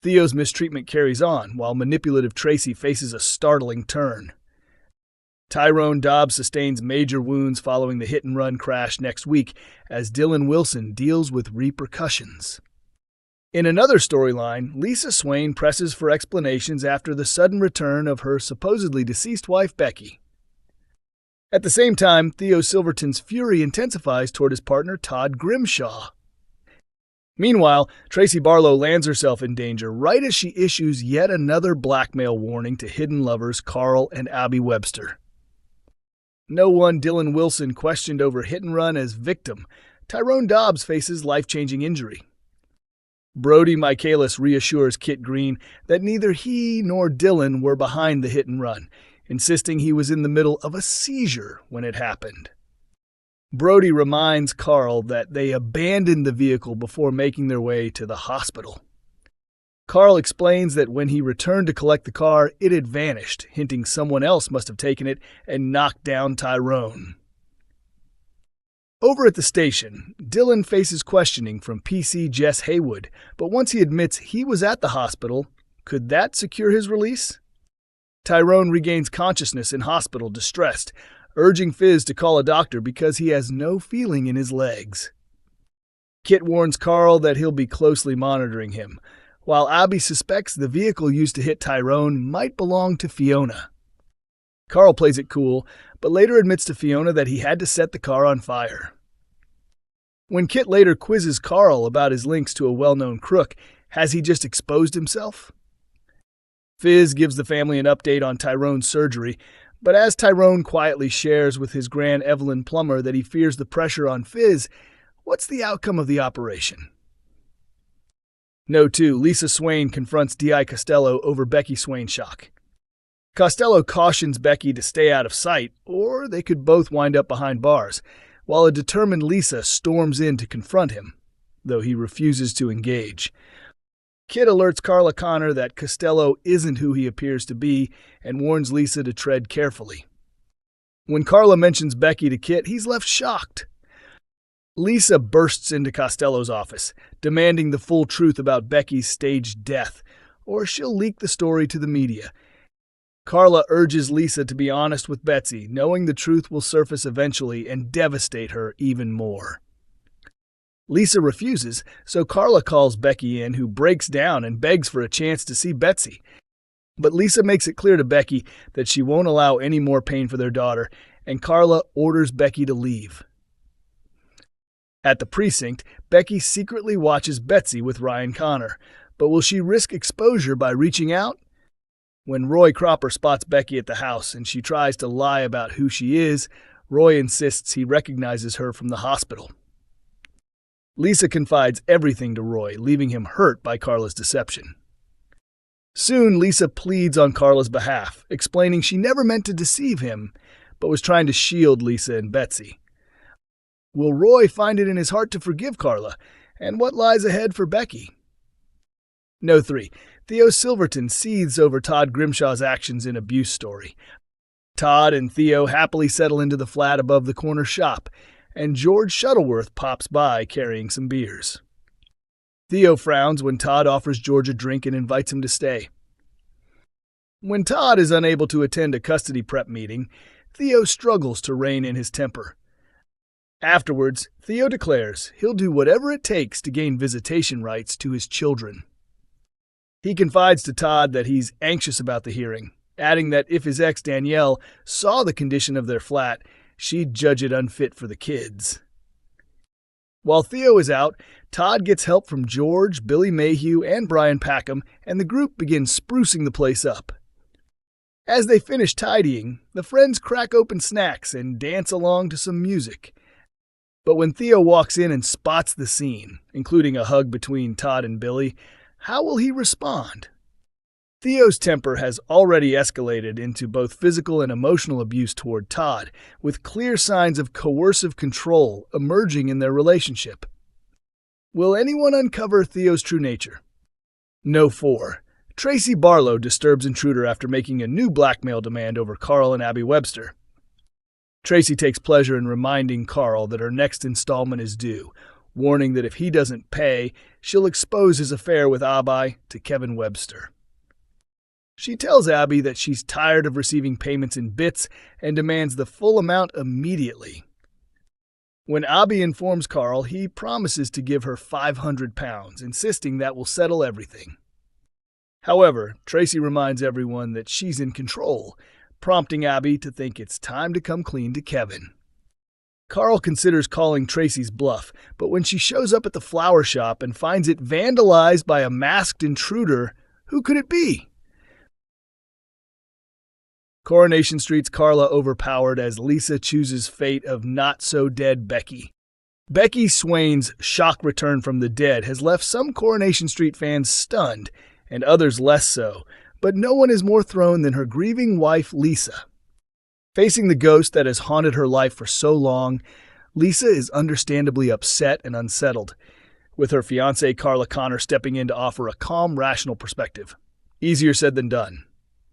Theo's mistreatment carries on, while manipulative Tracy faces a startling turn. Tyrone Dobbs sustains major wounds following the hit-and-run crash next week as Dylan Wilson deals with repercussions. In another storyline, Lisa Swain presses for explanations after the sudden return of her supposedly deceased wife, Becky. At the same time, Theo Silverton's fury intensifies toward his partner, Todd Grimshaw. Meanwhile, Tracy Barlow lands herself in danger right as she issues yet another blackmail warning to hidden lovers Carl and Abi Webster. No one Dylan Wilson questioned over hit-and-run as victim. Tyrone Dobbs faces life-changing injury. Brody Michaelis reassures Kit Green that neither he nor Dylan were behind the hit-and-run, insisting he was in the middle of a seizure when it happened. Brody reminds Carl that they abandoned the vehicle before making their way to the hospital. Carl explains that when he returned to collect the car, it had vanished, hinting someone else must have taken it and knocked down Tyrone. Over at the station, Dylan faces questioning from PC Jess Haywood, but once he admits he was at the hospital, could that secure his release? Tyrone regains consciousness in hospital, distressed, urging Fizz to call a doctor because he has no feeling in his legs. Kit warns Carl that he'll be closely monitoring him, while Abi suspects the vehicle used to hit Tyrone might belong to Fiona. Carl plays it cool, but later admits to Fiona that he had to set the car on fire. When Kit later quizzes Carl about his links to a well-known crook, has he just exposed himself? Fizz gives the family an update on Tyrone's surgery, but as Tyrone quietly shares with his Gran Evelyn Plummer that he fears the pressure on Fizz, what's the outcome of the operation? Note 2, Lisa Swain confronts D.I. Costello over Becky Swain's shock. Costello cautions Becky to stay out of sight, or they could both wind up behind bars, while a determined Lisa storms in to confront him, though he refuses to engage. Kit alerts Carla Connor that Costello isn't who he appears to be and warns Lisa to tread carefully. When Carla mentions Becky to Kit, he's left shocked. Lisa bursts into Costello's office, demanding the full truth about Becky's staged death, or she'll leak the story to the media. Carla urges Lisa to be honest with Betsy, knowing the truth will surface eventually and devastate her even more. Lisa refuses, so Carla calls Becky in, who breaks down and begs for a chance to see Betsy. But Lisa makes it clear to Becky that she won't allow any more pain for their daughter, and Carla orders Becky to leave. At the precinct, Becky secretly watches Betsy with Ryan Connor, but will she risk exposure by reaching out? When Roy Cropper spots Becky at the house and she tries to lie about who she is, Roy insists he recognizes her from the hospital. Lisa confides everything to Roy, leaving him hurt by Carla's deception. Soon, Lisa pleads on Carla's behalf, explaining she never meant to deceive him, but was trying to shield Lisa and Betsy. Will Roy find it in his heart to forgive Carla, and what lies ahead for Becky? Note 3. Theo Silverton seethes over Todd Grimshaw's actions in Abuse Story. Todd and Theo happily settle into the flat above the corner shop, and George Shuttleworth pops by carrying some beers. Theo frowns when Todd offers George a drink and invites him to stay. When Todd is unable to attend a custody prep meeting, Theo struggles to rein in his temper. Afterwards, Theo declares he'll do whatever it takes to gain visitation rights to his children. He confides to Todd that he's anxious about the hearing, adding that if his ex Danielle saw the condition of their flat, she'd judge it unfit for the kids. While Theo is out, Todd gets help from George, Billy Mayhew, and Brian Packham, and the group begins sprucing the place up. As they finish tidying, the friends crack open snacks and dance along to some music. But when Theo walks in and spots the scene, including a hug between Todd and Billy, how will he respond? Theo's temper has already escalated into both physical and emotional abuse toward Todd, with clear signs of coercive control emerging in their relationship. Will anyone uncover Theo's true nature? No 4. Tracy Barlow disturbs Intruder after making a new blackmail demand over Carl and Abi Webster. Tracy takes pleasure in reminding Carl that her next installment is due, warning that if he doesn't pay, she'll expose his affair with Abi to Kevin Webster. She tells Abi that she's tired of receiving payments in bits and demands the full amount immediately. When Abi informs Carl, he promises to give her £500, insisting that will settle everything. However, Tracy reminds everyone that she's in control, prompting Abi to think it's time to come clean to Kevin. Carl considers calling Tracy's bluff, but when she shows up at the flower shop and finds it vandalized by a masked intruder, who could it be? Coronation Street's Carla overpowered as Lisa chooses fate of not-so-dead Becky. Becky Swain's shock return from the dead has left some Coronation Street fans stunned, and others less so, but no one is more thrown than her grieving wife, Lisa. Facing the ghost that has haunted her life for so long, Lisa is understandably upset and unsettled, with her fiancé Carla Connor stepping in to offer a calm, rational perspective. Easier said than done.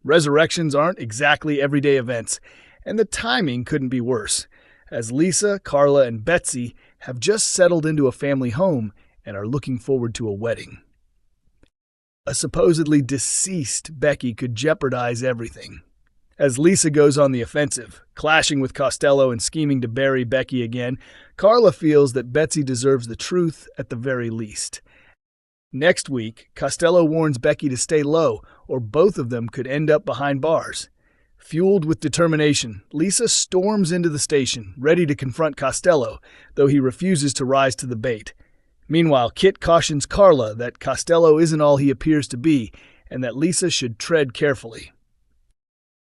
Resurrections aren't exactly everyday events, and the timing couldn't be worse, as Lisa, Carla, and Betsy have just settled into a family home and are looking forward to a wedding. A supposedly deceased Becky could jeopardize everything. As Lisa goes on the offensive, clashing with Costello and scheming to bury Becky again, Carla feels that Betsy deserves the truth at the very least. Next week, Costello warns Becky to stay low, or both of them could end up behind bars. Fueled with determination, Lisa storms into the station, ready to confront Costello, though he refuses to rise to the bait. Meanwhile, Kit cautions Carla that Costello isn't all he appears to be, and that Lisa should tread carefully.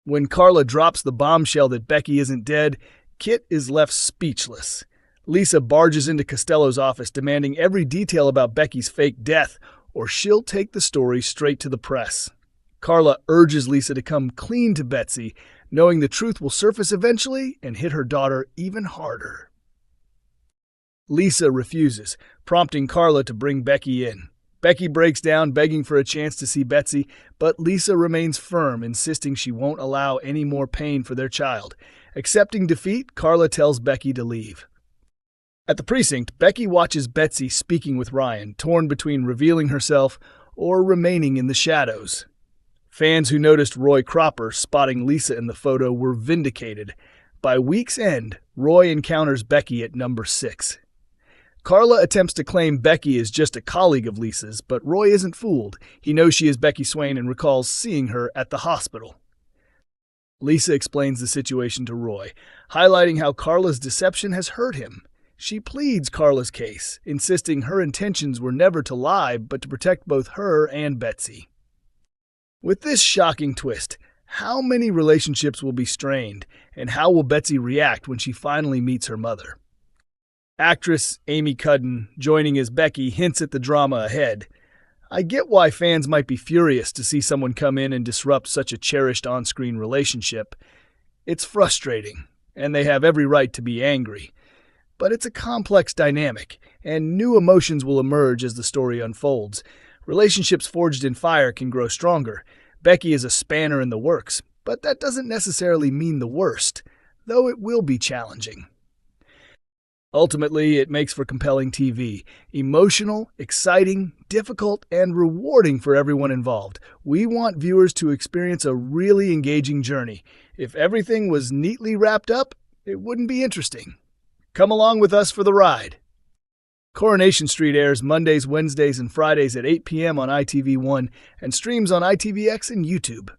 When Carla drops the bombshell that Becky isn't dead, Kit is left speechless. Lisa barges into Costello's office demanding every detail about Becky's fake death, or she'll take the story straight to the press. Carla urges Lisa to come clean to Betsy, knowing the truth will surface eventually and hit her daughter even harder. Lisa refuses, prompting Carla to bring Becky in. Becky breaks down, begging for a chance to see Betsy, but Lisa remains firm, insisting she won't allow any more pain for their child. Accepting defeat, Carla tells Becky to leave. At the precinct, Becky watches Betsy speaking with Ryan, torn between revealing herself or remaining in the shadows. Fans who noticed Roy Cropper spotting Lisa in the photo were vindicated. By week's end, Roy encounters Becky at number 6. Carla attempts to claim Becky is just a colleague of Lisa's, but Roy isn't fooled. He knows she is Becky Swain and recalls seeing her at the hospital. Lisa explains the situation to Roy, highlighting how Carla's deception has hurt him. She pleads Carla's case, insisting her intentions were never to lie, but to protect both her and Betsy. With this shocking twist, how many relationships will be strained, and how will Betsy react when she finally meets her mother? Actress Amy Cudden, joining as Becky, hints at the drama ahead. I get why fans might be furious to see someone come in and disrupt such a cherished on-screen relationship. It's frustrating, and they have every right to be angry. But it's a complex dynamic, and new emotions will emerge as the story unfolds. Relationships forged in fire can grow stronger. Becky is a spanner in the works, but that doesn't necessarily mean the worst, though it will be challenging. Ultimately, it makes for compelling TV. Emotional, exciting, difficult, and rewarding for everyone involved. We want viewers to experience a really engaging journey. If everything was neatly wrapped up, it wouldn't be interesting. Come along with us for the ride. Coronation Street airs Mondays, Wednesdays, and Fridays at 8 p.m. on ITV1 and streams on ITVX and YouTube.